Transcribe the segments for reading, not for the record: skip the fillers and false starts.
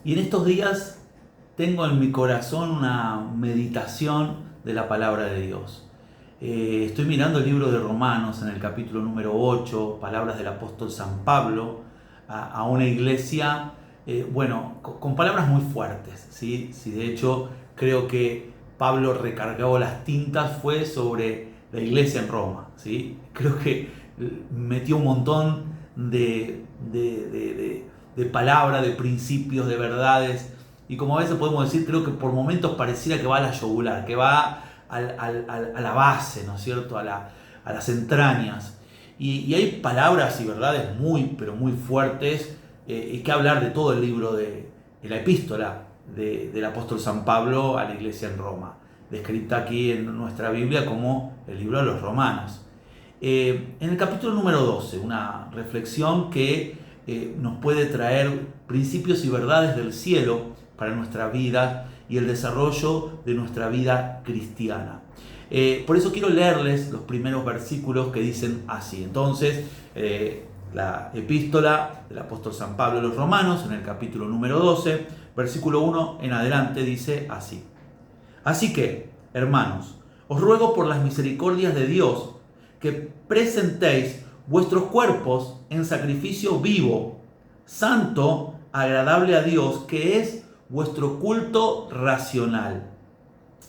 Y en estos días tengo en mi corazón una meditación de la palabra de Dios. Estoy mirando el libro de Romanos en el capítulo número 8, palabras del apóstol San Pablo a una iglesia, con palabras muy fuertes. ¿Sí? Si de hecho creo que Pablo recargó las tintas fue sobre la iglesia en Roma. ¿Sí? Creo que metió un montón de palabras, de principios, de verdades. Y como a veces podemos decir, creo que por momentos pareciera que va a la yugular, que va a la base, ¿no es cierto? A las entrañas. Y hay palabras y verdades muy, pero muy fuertes. Hay que hablar de todo el libro de la epístola del apóstol San Pablo a la iglesia en Roma, descrita aquí en nuestra Biblia como el libro de los Romanos. En el capítulo número 12, una reflexión que nos puede traer principios y verdades del cielo para nuestra vida y el desarrollo de nuestra vida cristiana. Por eso quiero leerles los primeros versículos que dicen así. Entonces, la epístola del apóstol San Pablo a los Romanos, en el capítulo número 12, versículo 1 en adelante, dice así. Así que, hermanos, os ruego por las misericordias de Dios que presentéis vuestros cuerpos en sacrificio vivo, santo, agradable a Dios, que es vuestro culto racional.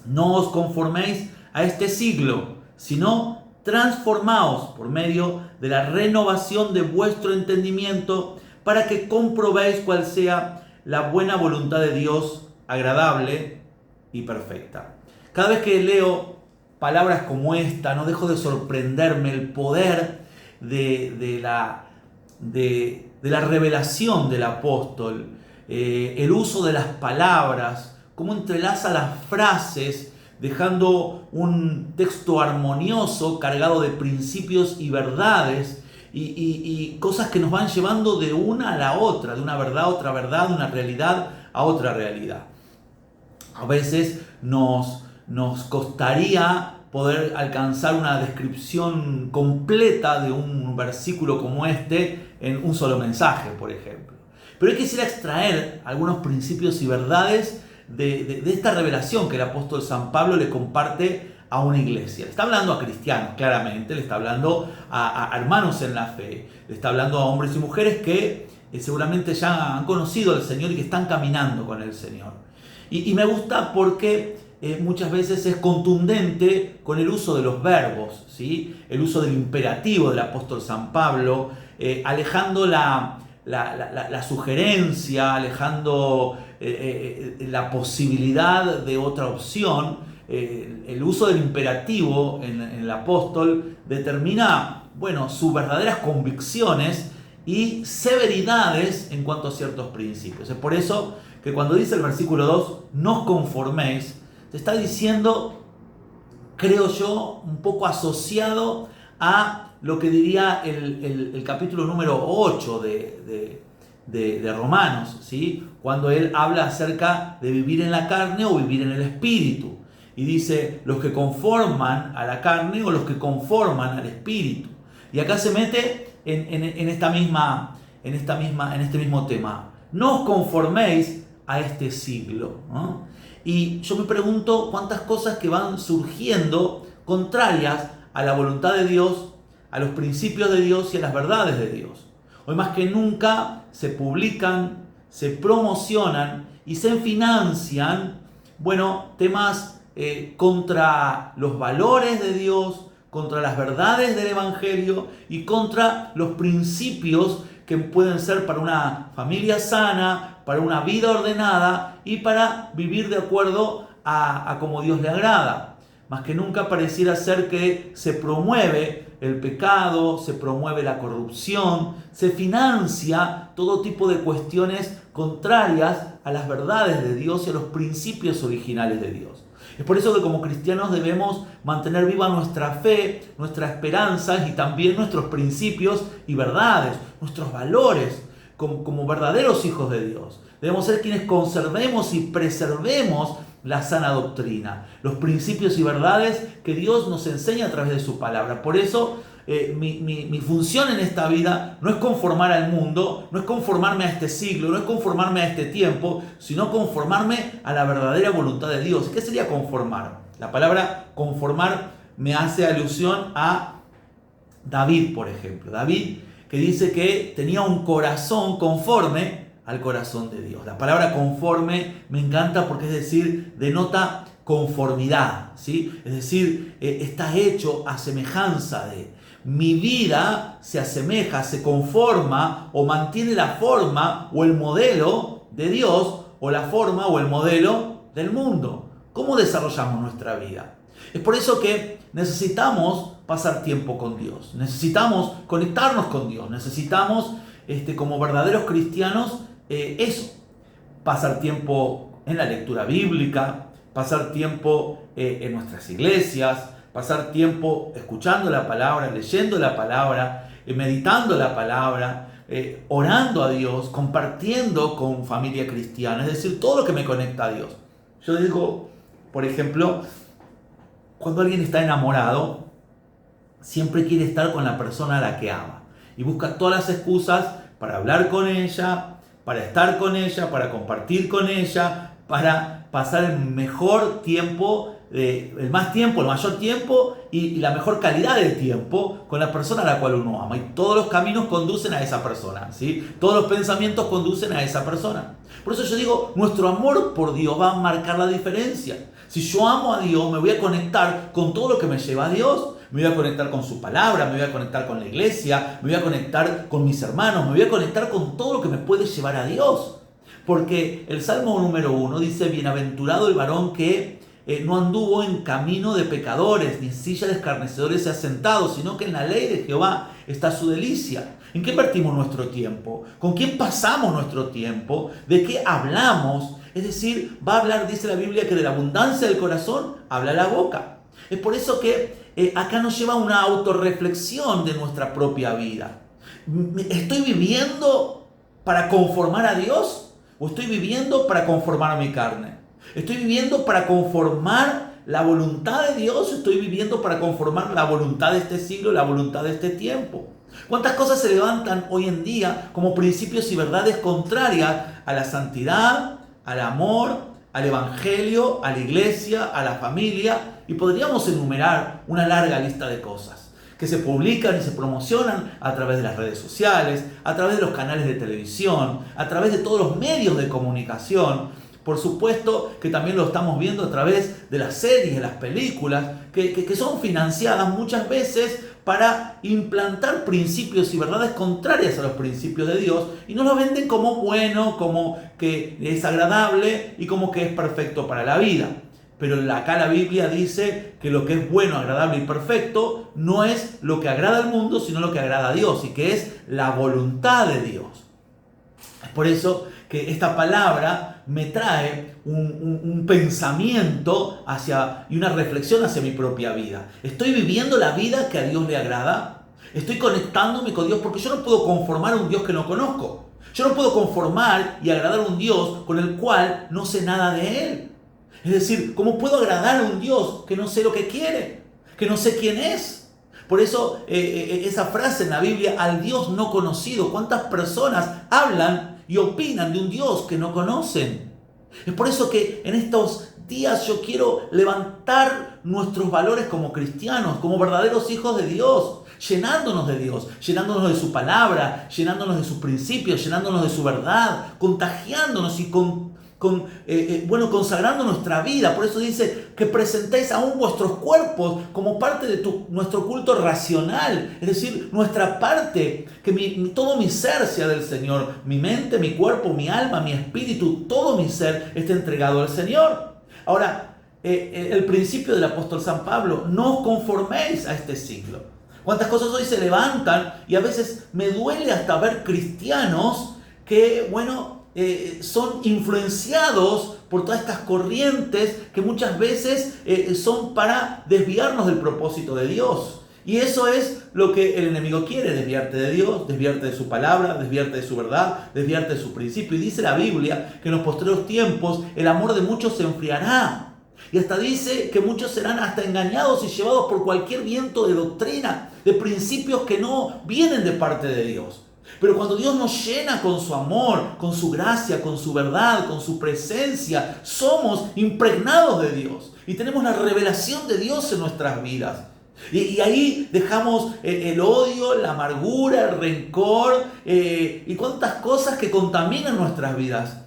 No os conforméis a este siglo, sino transformaos por medio de la renovación de vuestro entendimiento, para que comprobéis cuál sea la buena voluntad de Dios, agradable y perfecta. Cada vez que leo palabras como esta, no dejo de sorprenderme el poder de la revelación del apóstol, el uso de las palabras, cómo entrelaza las frases, dejando un texto armonioso, cargado de principios y verdades, y cosas que nos van llevando de una a la otra, de una verdad a otra verdad, de una realidad a otra realidad. A veces nos costaría poder alcanzar una descripción completa de un versículo como este en un solo mensaje, por ejemplo. Pero yo quisiera extraer algunos principios y verdades de esta revelación que el apóstol San Pablo le comparte a una iglesia. Le está hablando a cristianos, claramente, le está hablando a hermanos en la fe, le está hablando a hombres y mujeres que seguramente ya han conocido al Señor y que están caminando con el Señor. Y me gusta porque muchas veces es contundente con el uso de los verbos, ¿sí? El uso del imperativo del apóstol San Pablo, alejando la sugerencia, alejando la posibilidad de otra opción. El uso del imperativo en el apóstol determina, sus verdaderas convicciones y severidades en cuanto a ciertos principios. Es por eso que cuando dice el versículo 2, no os conforméis, te está diciendo, creo yo, un poco asociado a lo que diría el capítulo número 8 de Romanos, ¿sí? Cuando él habla acerca de vivir en la carne o vivir en el espíritu. Y dice, los que conforman a la carne o los que conforman al espíritu. Y acá se mete en este mismo tema. No os conforméis a este siglo, ¿no? Y yo me pregunto cuántas cosas que van surgiendo contrarias a la voluntad de Dios, a los principios de Dios y a las verdades de Dios. Hoy más que nunca se publican, se promocionan y se financian, temas contra los valores de Dios, contra las verdades del Evangelio y contra los principios que pueden ser para una familia sana, para una vida ordenada y para vivir de acuerdo a como Dios le agrada. Más que nunca pareciera ser que se promueve el pecado, se promueve la corrupción, se financia todo tipo de cuestiones contrarias a las verdades de Dios y a los principios originales de Dios. Es por eso que como cristianos debemos mantener viva nuestra fe, nuestra esperanza y también nuestros principios y verdades, nuestros valores como verdaderos hijos de Dios. Debemos ser quienes conservemos y preservemos la sana doctrina, los principios y verdades que Dios nos enseña a través de su palabra. Por eso mi función en esta vida no es conformar al mundo, no es conformarme a este siglo, no es conformarme a este tiempo, sino conformarme a la verdadera voluntad de Dios. ¿Qué sería conformar? La palabra conformar me hace alusión a David, por ejemplo. David, que dice que tenía un corazón conforme al corazón de Dios. La palabra conforme me encanta porque es decir, denota conformidad, ¿sí? Es decir, está hecho a semejanza de. Mi vida se asemeja, se conforma o mantiene la forma o el modelo de Dios o la forma o el modelo del mundo. ¿Cómo desarrollamos nuestra vida? Es por eso que necesitamos pasar tiempo con Dios, necesitamos conectarnos con Dios, necesitamos como verdaderos cristianos pasar tiempo en la lectura bíblica, pasar tiempo en nuestras iglesias, pasar tiempo escuchando la palabra, leyendo la palabra, meditando la palabra, orando a Dios, compartiendo con familia cristiana, es decir, todo lo que me conecta a Dios. Yo digo, por ejemplo, cuando alguien está enamorado, siempre quiere estar con la persona a la que ama y busca todas las excusas para hablar con ella, para estar con ella, para compartir con ella, para pasar el mejor tiempo, el mayor tiempo y la mejor calidad del tiempo con la persona a la cual uno ama. Y todos los caminos conducen a esa persona, ¿sí? Todos los pensamientos conducen a esa persona. Por eso yo digo, nuestro amor por Dios va a marcar la diferencia. Si yo amo a Dios, me voy a conectar con todo lo que me lleva a Dios. Me voy a conectar con su palabra, me voy a conectar con la iglesia, me voy a conectar con mis hermanos, me voy a conectar con todo lo que me puede llevar a Dios. Porque el Salmo número 1 dice, bienaventurado el varón que no anduvo en camino de pecadores, ni en silla de escarnecedores se ha sentado, sino que en la ley de Jehová está su delicia. ¿En qué invertimos nuestro tiempo? ¿Con quién pasamos nuestro tiempo? ¿De qué hablamos? Es decir, va a hablar, dice la Biblia, que de la abundancia del corazón habla la boca. Es por eso que acá nos lleva a una autorreflexión de nuestra propia vida. ¿Estoy viviendo para conformar a Dios o estoy viviendo para conformar a mi carne? ¿Estoy viviendo para conformar la voluntad de Dios o estoy viviendo para conformar la voluntad de este siglo, la voluntad de este tiempo? ¿Cuántas cosas se levantan hoy en día como principios y verdades contrarias a la santidad, al amor, al evangelio, a la iglesia, a la familia? Y podríamos enumerar una larga lista de cosas que se publican y se promocionan a través de las redes sociales, a través de los canales de televisión, a través de todos los medios de comunicación. Por supuesto que también lo estamos viendo a través de las series, de las películas, que son financiadas muchas veces para implantar principios y verdades contrarias a los principios de Dios y nos lo venden como bueno, como que es agradable y como que es perfecto para la vida. Pero acá la Biblia dice que lo que es bueno, agradable y perfecto no es lo que agrada al mundo, sino lo que agrada a Dios y que es la voluntad de Dios. Es por eso que esta palabra me trae un pensamiento y una reflexión hacia mi propia vida. ¿Estoy viviendo la vida que a Dios le agrada? ¿Estoy conectándome con Dios? Porque yo no puedo conformar a un Dios que no conozco. Yo no puedo conformar y agradar a un Dios con el cual no sé nada de Él. Es decir, ¿cómo puedo agradar a un Dios que no sé lo que quiere? Que no sé quién es. Por eso esa frase en la Biblia, al Dios no conocido. ¿Cuántas personas hablan y opinan de un Dios que no conocen? Es por eso que en estos días yo quiero levantar nuestros valores como cristianos, como verdaderos hijos de Dios, llenándonos de Dios, llenándonos de su palabra, llenándonos de sus principios, llenándonos de su verdad, contagiándonos y consagrando nuestra vida. Por eso dice que presentéis aún vuestros cuerpos como parte de nuestro culto racional, es decir, nuestra parte, que todo mi ser sea del Señor, mi mente, mi cuerpo, mi alma, mi espíritu, todo mi ser esté entregado al Señor. Ahora, el principio del apóstol San Pablo, no os conforméis a este siglo. ¿Cuántas cosas hoy se levantan? Y a veces me duele hasta ver cristianos que, son influenciados por todas estas corrientes que muchas veces son para desviarnos del propósito de Dios. Y eso es lo que el enemigo quiere, desviarte de Dios, desviarte de su palabra, desviarte de su verdad, desviarte de su principio. Y dice la Biblia que en los postreros tiempos el amor de muchos se enfriará. Y hasta dice que muchos serán hasta engañados y llevados por cualquier viento de doctrina, de principios que no vienen de parte de Dios. Pero cuando Dios nos llena con su amor, con su gracia, con su verdad, con su presencia, somos impregnados de Dios y tenemos la revelación de Dios en nuestras vidas. Y ahí dejamos el odio, la amargura, el rencor y cuántas cosas que contaminan nuestras vidas.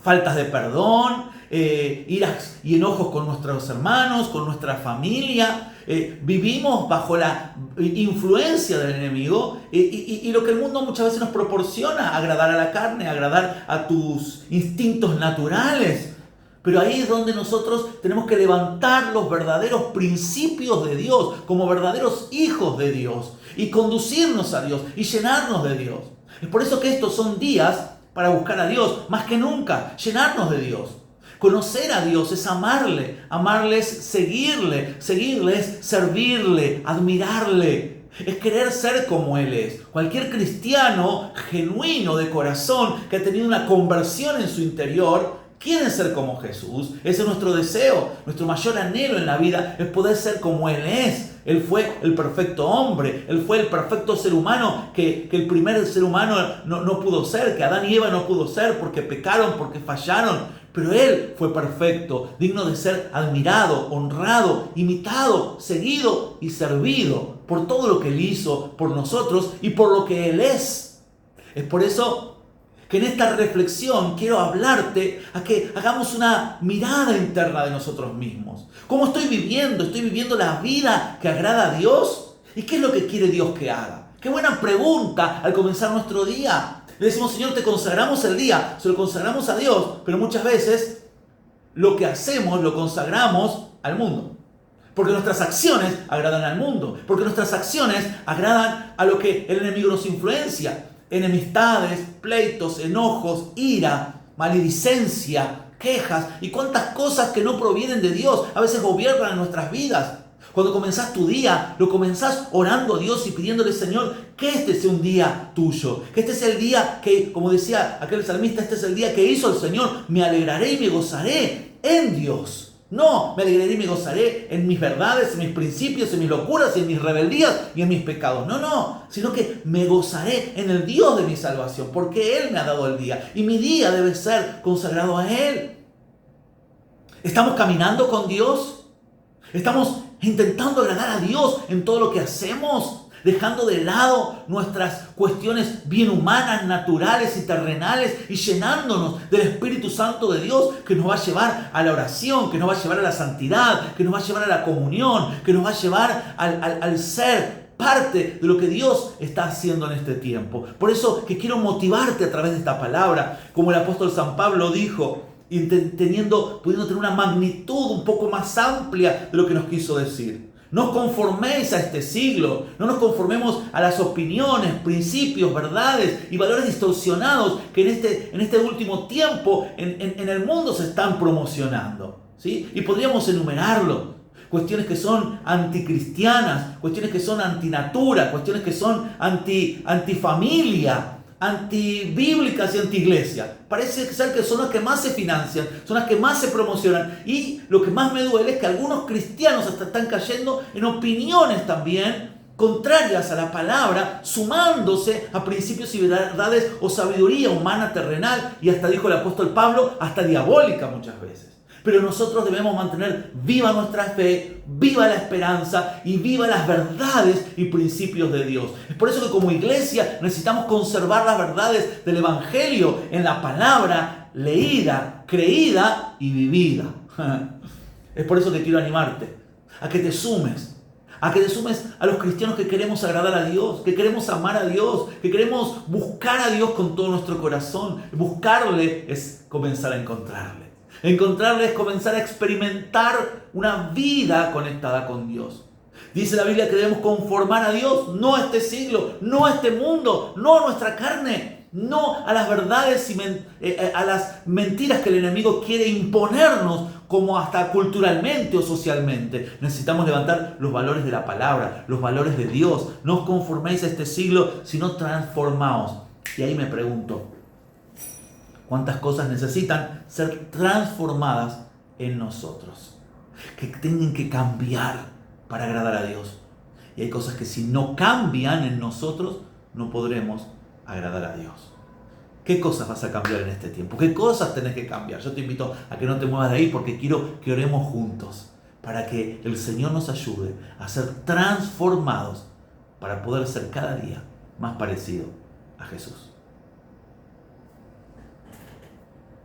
Faltas de perdón, iras y enojos con nuestros hermanos, con nuestra familia. Vivimos bajo la influencia del enemigo y lo que el mundo muchas veces nos proporciona, agradar a la carne, agradar a tus instintos naturales. Pero ahí es donde nosotros tenemos que levantar los verdaderos principios de Dios como verdaderos hijos de Dios y conducirnos a Dios y llenarnos de Dios. Es por eso que estos son días para buscar a Dios, más que nunca, llenarnos de Dios. Conocer a Dios es amarle, amarle es seguirle es servirle, admirarle, es querer ser como Él es. Cualquier cristiano genuino de corazón que ha tenido una conversión en su interior quiere ser como Jesús. Ese es nuestro deseo, nuestro mayor anhelo en la vida es poder ser como Él es. Él fue el perfecto hombre, Él fue el perfecto ser humano que el primer ser humano no pudo ser, que Adán y Eva no pudo ser porque pecaron, porque fallaron. Pero Él fue perfecto, digno de ser admirado, honrado, imitado, seguido y servido por todo lo que Él hizo por nosotros y por lo que Él es. Es por eso que en esta reflexión quiero hablarte a que hagamos una mirada interna de nosotros mismos. ¿Cómo estoy viviendo? ¿Estoy viviendo la vida que agrada a Dios? ¿Y qué es lo que quiere Dios que haga? Qué buena pregunta al comenzar nuestro día. Le decimos, Señor, te consagramos el día, se lo consagramos a Dios, pero muchas veces lo que hacemos lo consagramos al mundo. Porque nuestras acciones agradan al mundo, porque nuestras acciones agradan a lo que el enemigo nos influencia. Enemistades, pleitos, enojos, ira, maledicencia, quejas y cuántas cosas que no provienen de Dios a veces gobiernan nuestras vidas. Cuando comenzás tu día, lo comenzás orando a Dios y pidiéndole, Señor, que este sea un día tuyo. Que este sea el día que, como decía aquel salmista, este es el día que hizo el Señor. Me alegraré y me gozaré en Dios. No, me alegraré y me gozaré en mis verdades, en mis principios, en mis locuras, en mis rebeldías y en mis pecados. No, sino que me gozaré en el Dios de mi salvación, porque Él me ha dado el día. Y mi día debe ser consagrado a Él. ¿Estamos caminando con Dios? ¿Estamos intentando agradar a Dios en todo lo que hacemos? Dejando de lado nuestras cuestiones bien humanas, naturales y terrenales y llenándonos del Espíritu Santo de Dios que nos va a llevar a la oración, que nos va a llevar a la santidad, que nos va a llevar a la comunión, que nos va a llevar al ser parte de lo que Dios está haciendo en este tiempo. Por eso que quiero motivarte a través de esta palabra, como el apóstol San Pablo dijo, y pudiendo tener una magnitud un poco más amplia de lo que nos quiso decir. No os conforméis a este siglo, no nos conformemos a las opiniones, principios, verdades y valores distorsionados que en este último tiempo en el mundo se están promocionando, ¿sí? Y podríamos enumerarlo. Cuestiones que son anticristianas, cuestiones que son antinatura, cuestiones que son antifamilia, antibíblicas y antiiglesia. Parece ser que son las que más se financian, son las que más se promocionan. Y lo que más me duele es que algunos cristianos hasta están cayendo en opiniones también contrarias a la palabra, sumándose a principios y verdades o sabiduría humana terrenal, y hasta dijo el apóstol Pablo, hasta diabólica muchas veces. Pero nosotros debemos mantener viva nuestra fe, viva la esperanza y viva las verdades y principios de Dios. Es por eso que como iglesia necesitamos conservar las verdades del Evangelio en la palabra leída, creída y vivida. Es por eso que quiero animarte a que te sumes. A que te sumes a los cristianos que queremos agradar a Dios, que queremos amar a Dios, que queremos buscar a Dios con todo nuestro corazón. Buscarle es comenzar a encontrarle. Encontrarle es comenzar a experimentar una vida conectada con Dios. Dice la Biblia que debemos conformar a Dios, no a este siglo, no a este mundo, no a nuestra carne, no a las verdades y a las mentiras que el enemigo quiere imponernos, como hasta culturalmente o socialmente. Necesitamos levantar los valores de la palabra, los valores de Dios. No os conforméis a este siglo, sino transformaos. Y ahí me pregunto, ¿cuántas cosas necesitan ser transformadas en nosotros, que tienen que cambiar para agradar a Dios. Y hay cosas que si no cambian en nosotros, no podremos agradar a Dios. ¿Qué cosas vas a cambiar en este tiempo? ¿Qué cosas tenés que cambiar? Yo te invito a que no te muevas de ahí porque quiero que oremos juntos para que el Señor nos ayude a ser transformados para poder ser cada día más parecido a Jesús.